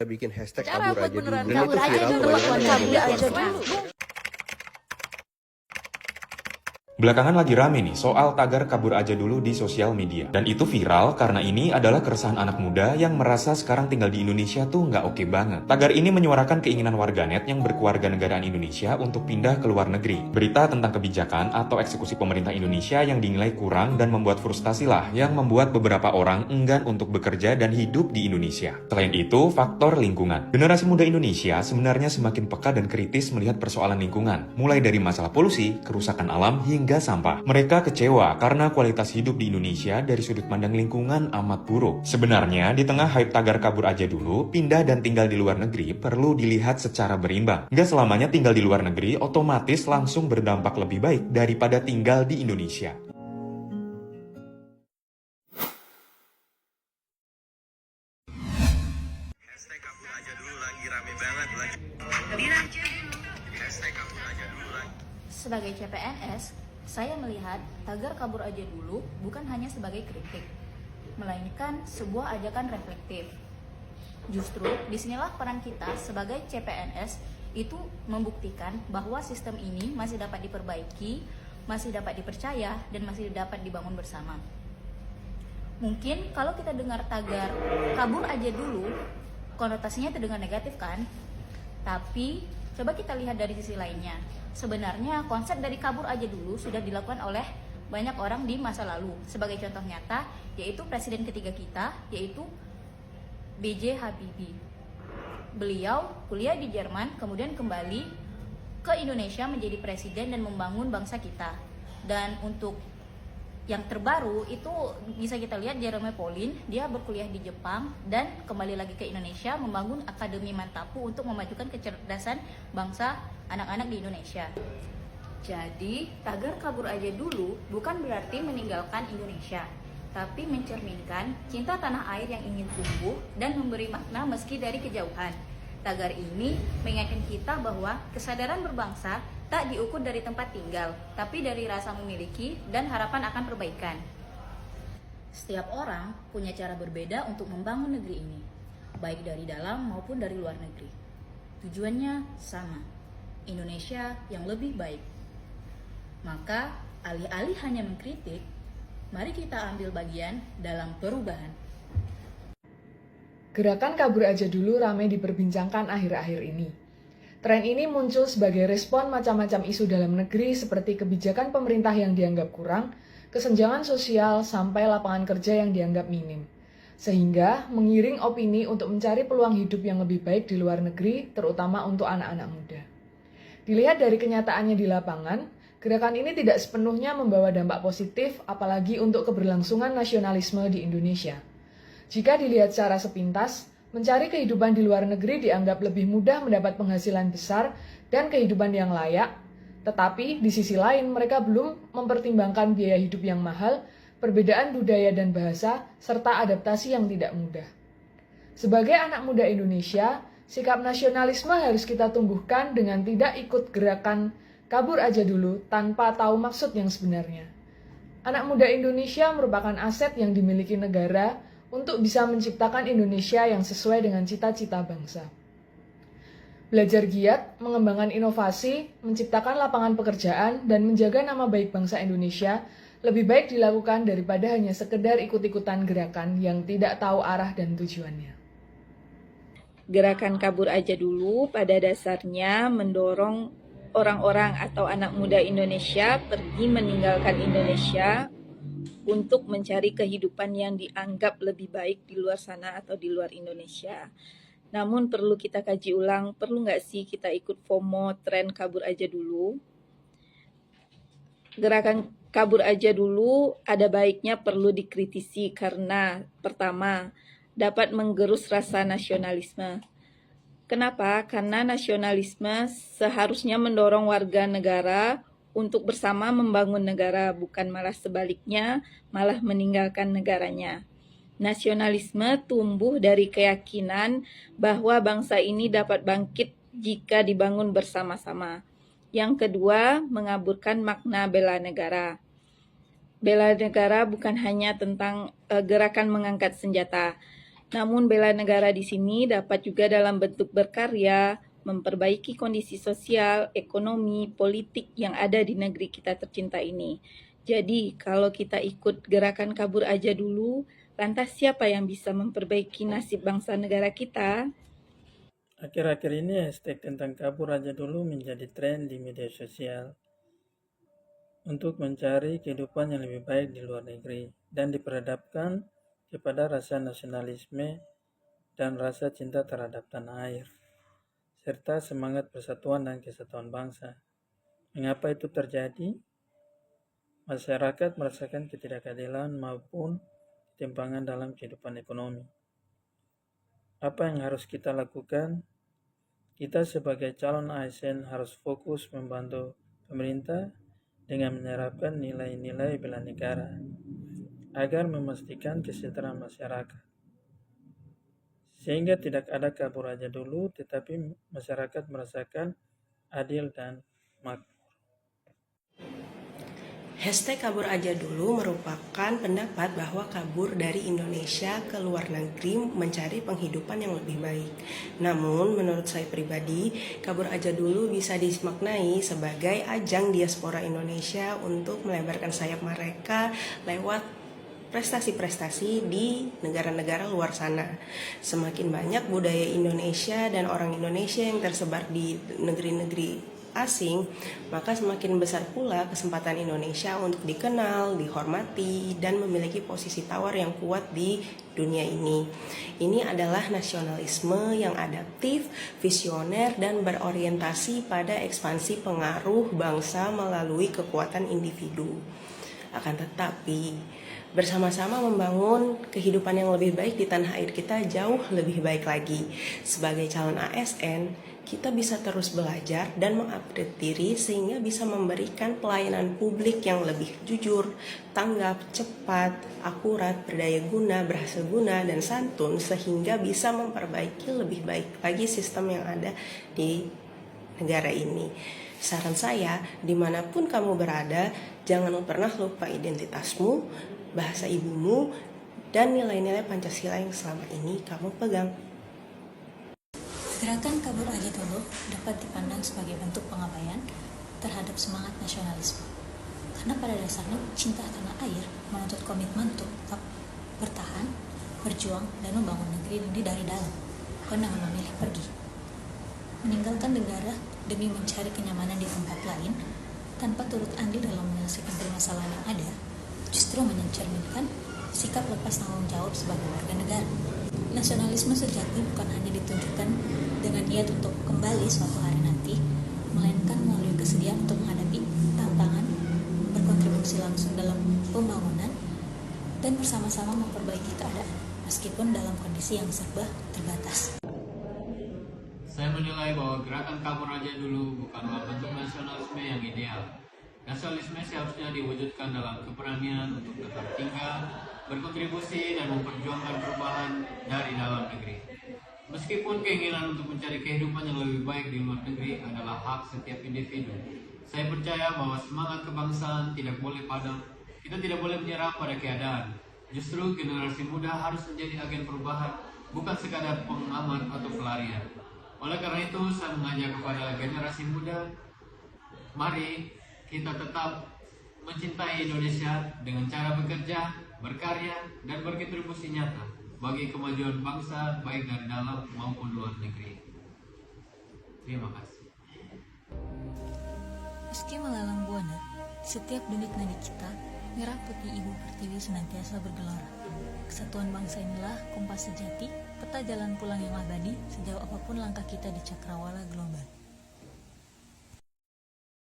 bikin hashtag Cara kabur buat aja dulu beneran dan kabur itu aja viral dulu, kebanyakan yang kabur bikin aja konten. dulu. Belakangan lagi rame nih soal tagar kabur aja dulu di sosial media. Dan itu viral karena ini adalah keresahan anak muda yang merasa sekarang tinggal di Indonesia tuh nggak oke banget. Tagar ini menyuarakan keinginan warganet yang berkewarganegaraan Indonesia untuk pindah ke luar negeri. Berita tentang kebijakan atau eksekusi pemerintah Indonesia yang dinilai kurang dan membuat frustasi lah yang membuat beberapa orang enggan untuk bekerja dan hidup di Indonesia. Selain itu, faktor lingkungan. Generasi muda Indonesia sebenarnya semakin peka dan kritis melihat persoalan lingkungan, mulai dari masalah polusi, kerusakan alam, hingga sampah. Mereka kecewa karena kualitas hidup di Indonesia dari sudut pandang lingkungan amat buruk. Sebenarnya, di tengah hype tagar kabur aja dulu, pindah dan tinggal di luar negeri perlu dilihat secara berimbang. Nggak selamanya tinggal di luar negeri otomatis langsung berdampak lebih baik daripada tinggal di Indonesia. Hashtag kabur aja dulu lagi rame banget lagi. Hashtag kabur aja dulu lagi. Sebagai CPNS, saya melihat tagar kabur aja dulu bukan hanya sebagai kritik, melainkan sebuah ajakan reflektif. Justru disinilah peran kita sebagai CPNS itu membuktikan bahwa sistem ini masih dapat diperbaiki, masih dapat dipercaya, dan masih dapat dibangun bersama. Mungkin kalau kita dengar tagar kabur aja dulu, konotasinya terdengar negatif kan? Tapi coba kita lihat dari sisi lainnya. Sebenarnya konsep dari kabur aja dulu sudah dilakukan oleh banyak orang di masa lalu. Sebagai contoh nyata, yaitu presiden ketiga kita, yaitu B.J. Habibie. Beliau kuliah di Jerman, kemudian kembali ke Indonesia menjadi presiden dan membangun bangsa kita. Dan untuk yang terbaru itu bisa kita lihat Jerome Pauline, dia berkuliah di Jepang dan kembali lagi ke Indonesia membangun Akademi Mantapu untuk memajukan kecerdasan bangsa anak-anak di Indonesia. Jadi, tagar kabur aja dulu bukan berarti meninggalkan Indonesia, tapi mencerminkan cinta tanah air yang ingin tumbuh dan memberi makna meski dari kejauhan. Tagar ini mengingatkan kita bahwa kesadaran berbangsa tak diukur dari tempat tinggal, tapi dari rasa memiliki dan harapan akan perbaikan. Setiap orang punya cara berbeda untuk membangun negeri ini, baik dari dalam maupun dari luar negeri. Tujuannya sama, Indonesia yang lebih baik. Maka, alih-alih hanya mengkritik, mari kita ambil bagian dalam perubahan. Gerakan kabur aja dulu ramai diperbincangkan akhir-akhir ini. Tren ini muncul sebagai respon macam-macam isu dalam negeri seperti kebijakan pemerintah yang dianggap kurang, kesenjangan sosial, sampai lapangan kerja yang dianggap minim. Sehingga mengiring opini untuk mencari peluang hidup yang lebih baik di luar negeri, terutama untuk anak-anak muda. Dilihat dari kenyataannya di lapangan, gerakan ini tidak sepenuhnya membawa dampak positif, apalagi untuk keberlangsungan nasionalisme di Indonesia. Jika dilihat secara sepintas, mencari kehidupan di luar negeri dianggap lebih mudah mendapat penghasilan besar dan kehidupan yang layak, tetapi di sisi lain mereka belum mempertimbangkan biaya hidup yang mahal, perbedaan budaya dan bahasa, serta adaptasi yang tidak mudah. Sebagai anak muda Indonesia, sikap nasionalisme harus kita tumbuhkan dengan tidak ikut gerakan kabur aja dulu tanpa tahu maksud yang sebenarnya. Anak muda Indonesia merupakan aset yang dimiliki negara untuk bisa menciptakan Indonesia yang sesuai dengan cita-cita bangsa. Belajar giat, mengembangkan inovasi, menciptakan lapangan pekerjaan, dan menjaga nama baik bangsa Indonesia lebih baik dilakukan daripada hanya sekedar ikut-ikutan gerakan yang tidak tahu arah dan tujuannya. Gerakan kabur aja dulu pada dasarnya mendorong orang-orang atau anak muda Indonesia pergi meninggalkan Indonesia untuk mencari kehidupan yang dianggap lebih baik di luar sana atau di luar Indonesia. Namun perlu kita kaji ulang, perlu nggak sih kita ikut FOMO tren kabur aja dulu? Gerakan kabur aja dulu ada baiknya perlu dikritisi karena pertama, dapat menggerus rasa nasionalisme. Kenapa? Karena nasionalisme seharusnya mendorong warga negara untuk bersama membangun negara, bukan malah sebaliknya, malah meninggalkan negaranya. Nasionalisme tumbuh dari keyakinan bahwa bangsa ini dapat bangkit jika dibangun bersama-sama. Yang kedua, mengaburkan makna bela negara. Bela negara bukan hanya tentang gerakan mengangkat senjata. Namun bela negara di sini dapat juga dalam bentuk berkarya, memperbaiki kondisi sosial, ekonomi, politik yang ada di negeri kita tercinta ini. Jadi, kalau kita ikut gerakan kabur aja dulu, lantas siapa yang bisa memperbaiki nasib bangsa negara kita? Akhir-akhir ini hashtag tentang kabur aja dulu menjadi tren di media sosial untuk mencari kehidupan yang lebih baik di luar negeri dan diperhadapkan kepada rasa nasionalisme dan rasa cinta terhadap tanah air, serta semangat persatuan dan kesatuan bangsa. Mengapa itu terjadi? Masyarakat merasakan ketidakadilan maupun ketimpangan dalam kehidupan ekonomi. Apa yang harus kita lakukan? Kita sebagai calon ASN harus fokus membantu pemerintah dengan menerapkan nilai-nilai bela negara agar memastikan kesejahteraan masyarakat. Sehingga tidak ada kabur aja dulu, tetapi masyarakat merasakan adil dan makmur. Hashtag kabur aja dulu merupakan pendapat bahwa kabur dari Indonesia ke luar negeri mencari penghidupan yang lebih baik. Namun menurut saya pribadi, kabur aja dulu bisa dimaknai sebagai ajang diaspora Indonesia untuk melebarkan sayap mereka lewat prestasi-prestasi di negara-negara luar sana. Semakin banyak budaya Indonesia dan orang Indonesia yang tersebar di negeri-negeri asing, maka semakin besar pula kesempatan Indonesia untuk dikenal, dihormati, dan memiliki posisi tawar yang kuat di dunia ini. Ini adalah nasionalisme yang adaptif, visioner, dan berorientasi pada ekspansi pengaruh bangsa melalui kekuatan individu. Akan tetapi, bersama-sama membangun kehidupan yang lebih baik di tanah air kita jauh lebih baik lagi. Sebagai calon ASN, kita bisa terus belajar dan mengupgrade diri sehingga bisa memberikan pelayanan publik yang lebih jujur, tanggap, cepat, akurat, berdaya guna, berhasil guna, dan santun sehingga bisa memperbaiki lebih baik lagi sistem yang ada di negara ini. Saran saya, dimanapun kamu berada, jangan pernah lupa identitasmu, bahasa ibumu, dan nilai-nilai Pancasila yang selama ini kamu pegang. Gerakan kabur aja dulu dapat dipandang sebagai bentuk pengabaian terhadap semangat nasionalisme. Karena pada dasarnya cinta tanah air menuntut komitmen untuk tetap bertahan, berjuang, dan membangun negeri ini dari dalam, bukan dengan memilih pergi. Meninggalkan negara demi mencari kenyamanan di tempat lain tanpa turut andil dalam menyelesaikan permasalahan yang ada, justru mencerminkan sikap lepas tanggung jawab sebagai warga negara. Nasionalisme sejati bukan hanya ditunjukkan dengan niat untuk kembali suatu hari nanti, melainkan melalui kesediaan untuk menghadapi tantangan, berkontribusi langsung dalam pembangunan, dan bersama-sama memperbaiki keadaan, meskipun dalam kondisi yang serba terbatas. Saya menilai bahwa gerakan kabur aja dulu bukanlah bentuk nasionalisme yang ideal. Nasionalisme seharusnya diwujudkan dalam keberanian untuk tetap tinggal, berkontribusi, dan memperjuangkan perubahan dari dalam negeri. Meskipun keinginan untuk mencari kehidupan yang lebih baik di luar negeri adalah hak setiap individu, saya percaya bahwa semangat kebangsaan tidak boleh padam. Kita tidak boleh menyerah pada keadaan. Justru generasi muda harus menjadi agen perubahan, bukan sekadar pengamat atau pelarian. Oleh karena itu, saya mengajak kepada generasi muda, mari kita tetap mencintai Indonesia dengan cara bekerja, berkarya, dan berkontribusi nyata bagi kemajuan bangsa baik dari dalam maupun luar negeri. Terima kasih. Meski melalang buana, setiap denyut nadi kita, merah putih Ibu Pertiwi senantiasa bergelora. Kesatuan bangsa inilah kompas sejati, peta jalan pulang yang abadi sejauh apapun langkah kita di cakrawala global.